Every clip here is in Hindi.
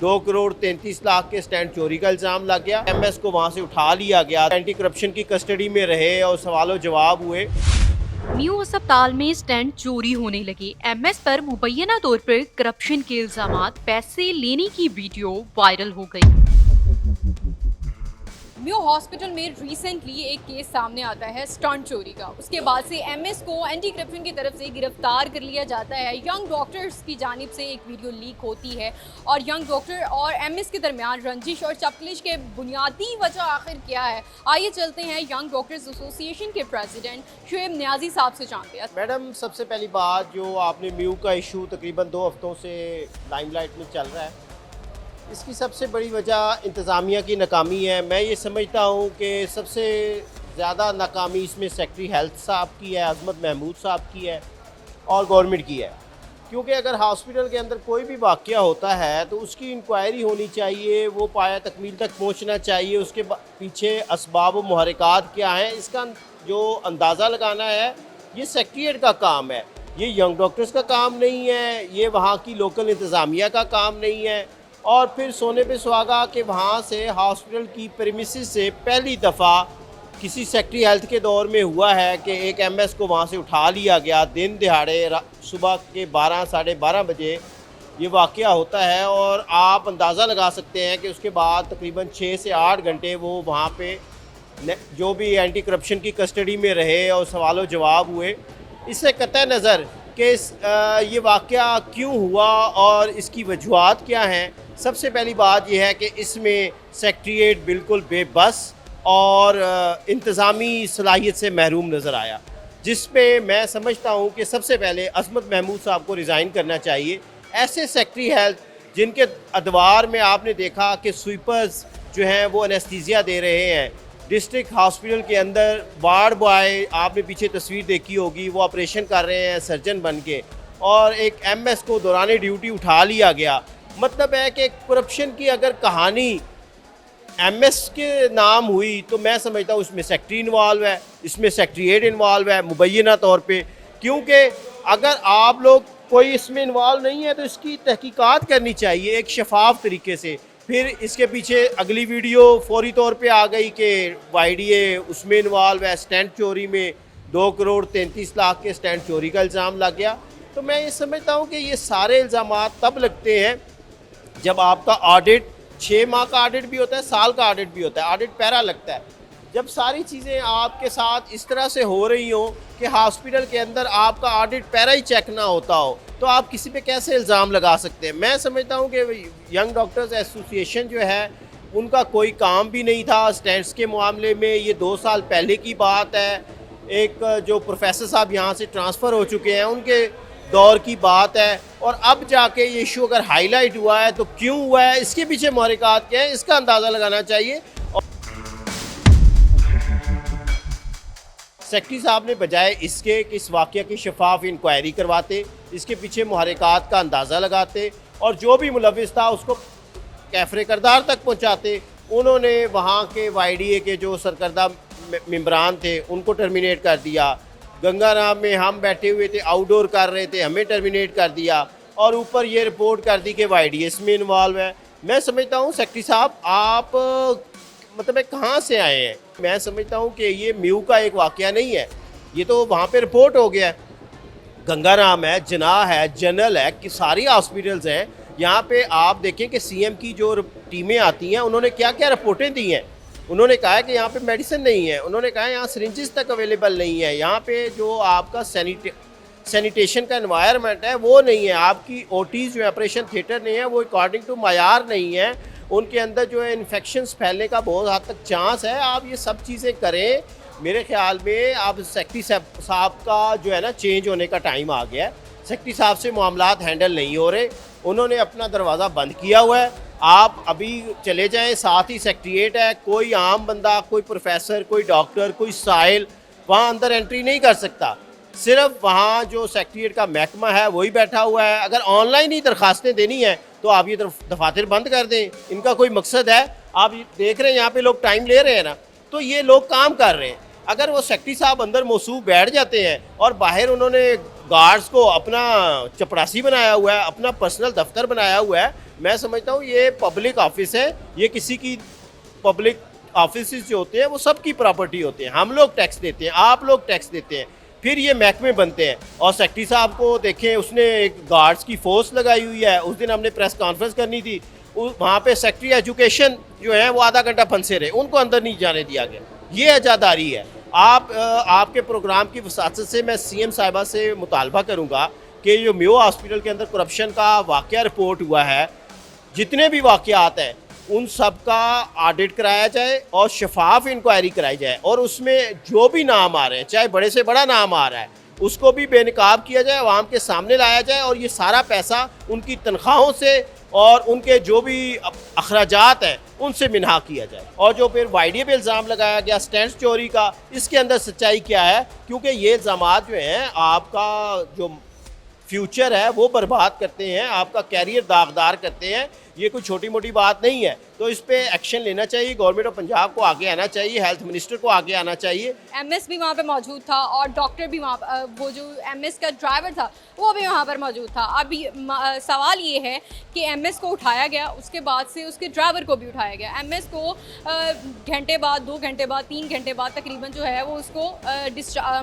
2 करोड़ 33 लाख के स्टैंड चोरी का इल्ज़ाम लग गया। एमएस को वहां से उठा लिया गया, एंटी करप्शन की कस्टडी में रहे और सवालों जवाब हुए। म्यू अस्पताल में स्टैंड चोरी होने लगे। एमएस पर मुबैना तौर पर करप्शन के इल्जामात, पैसे लेने की वीडियो वायरल हो गई। म्यू हॉस्पिटल में रिसेंटली एक केस सामने आता है स्टंट चोरी का। उसके बाद से एमएस को एंटी करप्शन की तरफ से गिरफ्तार कर लिया जाता है। यंग डॉक्टर्स की जानिब से एक वीडियो लीक होती है और यंग डॉक्टर और एमएस के दरमियान रंजिश और चपकलिश के बुनियादी वजह आखिर क्या है, आइए चलते हैं यंग डॉक्टर्स एसोसिएशन के प्रेसिडेंट शुएब न्याजी साहब से जानते हैं। मैडम, सबसे पहली बात, जो आपने म्यू का इशू तकरीबन 2 हफ्तों से लाइमलाइट में चल रहा है, इसकी सबसे बड़ी वजह इंतज़ामिया की नाकामी है। मैं ये समझता हूँ कि सबसे ज़्यादा नाकामी इसमें सेक्रेटरी हेल्थ साहब की है, अजमत महमूद साहब की है और गवर्नमेंट की है। क्योंकि अगर हॉस्पिटल के अंदर कोई भी वाक़या होता है तो उसकी इंक्वायरी होनी चाहिए, वो पाया तकमील तक पहुँचना चाहिए, उसके पीछे असबाब व मुहर्रिकात क्या हैं, इसका जो अंदाज़ा लगाना है ये सेक्रेटेरिएट का काम है। ये यंग डॉक्टर्स का काम नहीं है, ये वहाँ की लोकल इंतज़ामिया का काम नहीं है। और फिर सोने पे सुहागा कि वहाँ से हॉस्पिटल की प्रीमिसेस से पहली दफ़ा किसी सेक्रेटरी हेल्थ के दौर में हुआ है कि एक एमएस को वहाँ से उठा लिया गया। दिन दिहाड़े सुबह के 12 साढ़े 12 बजे ये वाक़या होता है और आप अंदाज़ा लगा सकते हैं कि उसके बाद तकरीबन 6 से 8 घंटे वो वहाँ पे जो भी एंटी करप्शन की कस्टडी में रहे और सवालों जवाब हुए। इससे कतई नज़र कि ये वाक़या क्यों हुआ और इसकी वजूहात क्या हैं। सबसे पहली बात यह है कि इसमें सेक्रेटेरिएट बिल्कुल बेबस और इंतज़ामी सलाहियत से महरूम नज़र आया, जिस पे मैं समझता हूँ कि सबसे पहले अजमत महमूद साहब को रिज़ाइन करना चाहिए। ऐसे सेक्रेटरी हेल्थ जिनके अदवार में आपने देखा कि स्वीपर्स जो हैं वो एनेस्थीसिया दे रहे हैं, डिस्ट्रिक्ट हॉस्पिटल के अंदर वार्ड बॉय, आपने पीछे तस्वीर देखी होगी, वो ऑपरेशन कर रहे हैं सर्जन बन के, और एक एमएस को दौरान ड्यूटी उठा लिया गया। मतलब है कि करप्शन की अगर कहानी एमएस के नाम हुई तो मैं समझता हूँ इसमें सेक्रेटरी इन्वॉल्व है, इसमें सेक्रेटेरिएट इन्वॉल्व है मुबैना तौर पे। क्योंकि अगर आप लोग कोई इसमें इन्वॉल्व नहीं है तो इसकी तहकीकात करनी चाहिए एक शफाफ तरीके से। फिर इसके पीछे अगली वीडियो फौरी तौर पे आ गई कि वाईडीए उसमें इन्वॉल्व है, स्टैंड चोरी में 2 करोड़ 33 लाख के स्टैंड चोरी का इल्ज़ाम लग गया। तो मैं ये समझता हूँ कि ये सारे इल्ज़ामात तब लगते हैं जब आपका ऑडिट 6 माह का ऑडिट भी होता है, साल का ऑडिट भी होता है, ऑडिट पैरा लगता है। जब सारी चीज़ें आपके साथ इस तरह से हो रही हों कि हॉस्पिटल के अंदर आपका ऑडिट पैरा ही चेक ना होता हो, तो आप किसी पे कैसे इल्ज़ाम लगा सकते हैं। मैं समझता हूँ कि यंग डॉक्टर्स एसोसिएशन जो है उनका कोई काम भी नहीं था स्टैंड्स के मामले में। ये 2 साल पहले की बात है। एक जो प्रोफेसर साहब यहाँ से ट्रांसफ़र हो चुके हैं उनके दौर की बात है, और अब जाके ये इशू अगर हाईलाइट हुआ है तो क्यों हुआ है, इसके पीछे मुहर्रिकात क्या है, इसका अंदाज़ा लगाना चाहिए। सेक्रेटरी साहब ने बजाय इसके कि इस वाक़या की शफाफ इंक्वायरी करवाते, इसके पीछे मुहर्रिकात का अंदाज़ा लगाते और जो भी मुलविस था उसको कैफरे करदार तक पहुँचाते। उन्होंने वहाँ के वाईडीए के जो सरकर्दा मेंबरान थे उनको टर्मिनेट कर दिया। गंगाराम में हम बैठे हुए थे, आउटडोर कर रहे थे, हमें टर्मिनेट कर दिया और ऊपर ये रिपोर्ट कर दी कि वाईडीए इसमें इन्वॉल्व है। मैं समझता हूँ सेक्रेटरी साहब आप मतलब कहाँ से आए हैं। मैं समझता हूँ कि ये म्यू का एक वाक़या नहीं है, ये तो वहाँ पे रिपोर्ट हो गया है। गंगाराम है, जनाह है, जनरल है, कि सारी हॉस्पिटल्स हैं। यहाँ पे आप देखें कि सीएम की जो टीमें आती हैं उन्होंने क्या क्या रिपोर्टें दी हैं। उन्होंने कहा है कि यहाँ पे मेडिसिन नहीं है, उन्होंने कहा है यहाँ सिरिंजेस तक अवेलेबल नहीं है, यहाँ पे जो आपका सैनिटेशन का एनवायरनमेंट है वो नहीं है, आपकी ओटीज़ जो ऑपरेशन थिएटर नहीं है वो अकॉर्डिंग टू मयार नहीं है, उनके अंदर जो है इन्फेक्शंस फैलने का बहुत हद तक चांस है। आप ये सब चीज़ें करें, मेरे ख्याल में आप सेक्रेटरी साहब का जो है ना चेंज होने का टाइम आ गया है। सेक्रेटरी साहब से मामलात हैंडल नहीं हो रहे, उन्होंने अपना दरवाज़ा बंद किया हुआ है। आप अभी चले जाएं, साथ ही सेक्रेटेरिएट है, कोई आम बंदा, कोई प्रोफेसर, कोई डॉक्टर, कोई साइल वहाँ अंदर एंट्री नहीं कर सकता। सिर्फ वहाँ जो सेक्रेटेरिएट का महकमा है वही बैठा हुआ है। अगर ऑनलाइन ही दरखास्तें देनी है तो आप ये दफातर बंद कर दें, इनका कोई मकसद है। आप देख रहे हैं यहाँ पे लोग टाइम ले रहे हैं ना, तो ये लोग काम कर रहे हैं। अगर वो सेक्रेटरी साहब अंदर मौसूफ बैठ जाते हैं और बाहर उन्होंने गार्ड्स को अपना चपरासी बनाया हुआ है, अपना पर्सनल दफ्तर बनाया हुआ है। मैं समझता हूँ ये पब्लिक ऑफिस है, ये किसी की पब्लिक ऑफिस जो होते हैं वो सबकी प्रॉपर्टी होते हैं। हम लोग टैक्स देते हैं, आप लोग टैक्स देते हैं, फिर ये महकमे बनते हैं। और सेक्रेटरी साहब को देखें, उसने एक गार्ड्स की फोर्स लगाई हुई है। उस दिन हमने प्रेस कॉन्फ्रेंस करनी थी, वहाँ पे सेक्रेटरी एजुकेशन जो है वो आधा घंटा फंसे रहे, उनको अंदर नहीं जाने दिया गया। ये अजादारी है। आपके प्रोग्राम की वसात से मैं सीएम साहिबा से मुतालबा करूँगा कि जो मेयो हॉस्पिटल के अंदर करप्शन का वाक़या रिपोर्ट हुआ है, जितने भी वाक़यात हैं उन सब का ऑडिट कराया जाए और शफाफ इंक्वायरी कराई जाए, और उसमें जो भी नाम आ रहे हैं, चाहे बड़े से बड़ा नाम आ रहा है, उसको भी बेनकाब किया जाए, आवाम के सामने लाया जाए, और ये सारा पैसा उनकी तनख्वाहों से और उनके जो भी अखराजात हैं उनसे मिन्हा किया जाए। और जो फिर वाईडी पे इल्ज़ाम लगाया गया स्टैंड चोरी का, इसके अंदर सच्चाई क्या है? क्योंकि ये इल्ज़ाम जो हैं आपका जो फ्यूचर है वो बर्बाद करते हैं, आपका कैरियर दागदार करते हैं। ये कोई छोटी मोटी बात नहीं है, तो इस पे एक्शन लेना चाहिए। गवर्नमेंट ऑफ पंजाब को आगे आना चाहिए, हेल्थ मिनिस्टर को आगे आना चाहिए। एमएस भी वहाँ पे मौजूद था और डॉक्टर भी वहाँ, वो जो एमएस का ड्राइवर था वो भी वहाँ पर मौजूद था। अब सवाल ये है कि एमएस को उठाया गया, उसके बाद से उसके ड्राइवर को भी उठाया गया। एमएस को घंटे बाद, 2 घंटे बाद, 3 घंटे बाद तकरीबन जो है वो उसको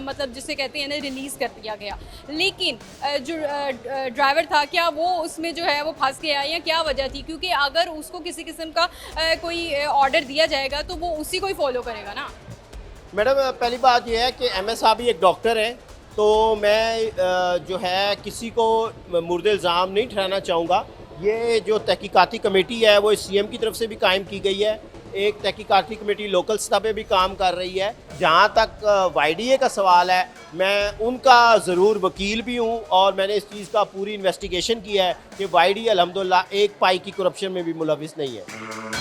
मतलब जिसे कहते हैं ना रिलीज़ कर दिया गया। लेकिन जो ड्राइवर था, क्या वो उसमें जो है वो फंस गया या क्या वजह थी? क्योंकि अगर उसको किसी किस्म का कोई ऑर्डर दिया जाएगा तो वो उसी को ही फॉलो करेगा ना। मैडम, पहली बात यह है कि एमएस साहब ही एक डॉक्टर हैं, तो मैं जो है किसी को मुर्दे इल्ज़ाम नहीं ठहराना चाहूँगा। ये जो तहकीकाती कमेटी है वो सीएम की तरफ से भी कायम की गई है। एक तहकीकाती कमेटी लोकल सतह पे भी काम कर रही है। जहाँ तक वाईडीए का सवाल है, मैं उनका ज़रूर वकील भी हूँ और मैंने इस चीज़ का पूरी इन्वेस्टिगेशन किया है कि वाईडीए अल्हम्दुलिल्लाह एक पाई की करप्शन में भी मुलविस नहीं है।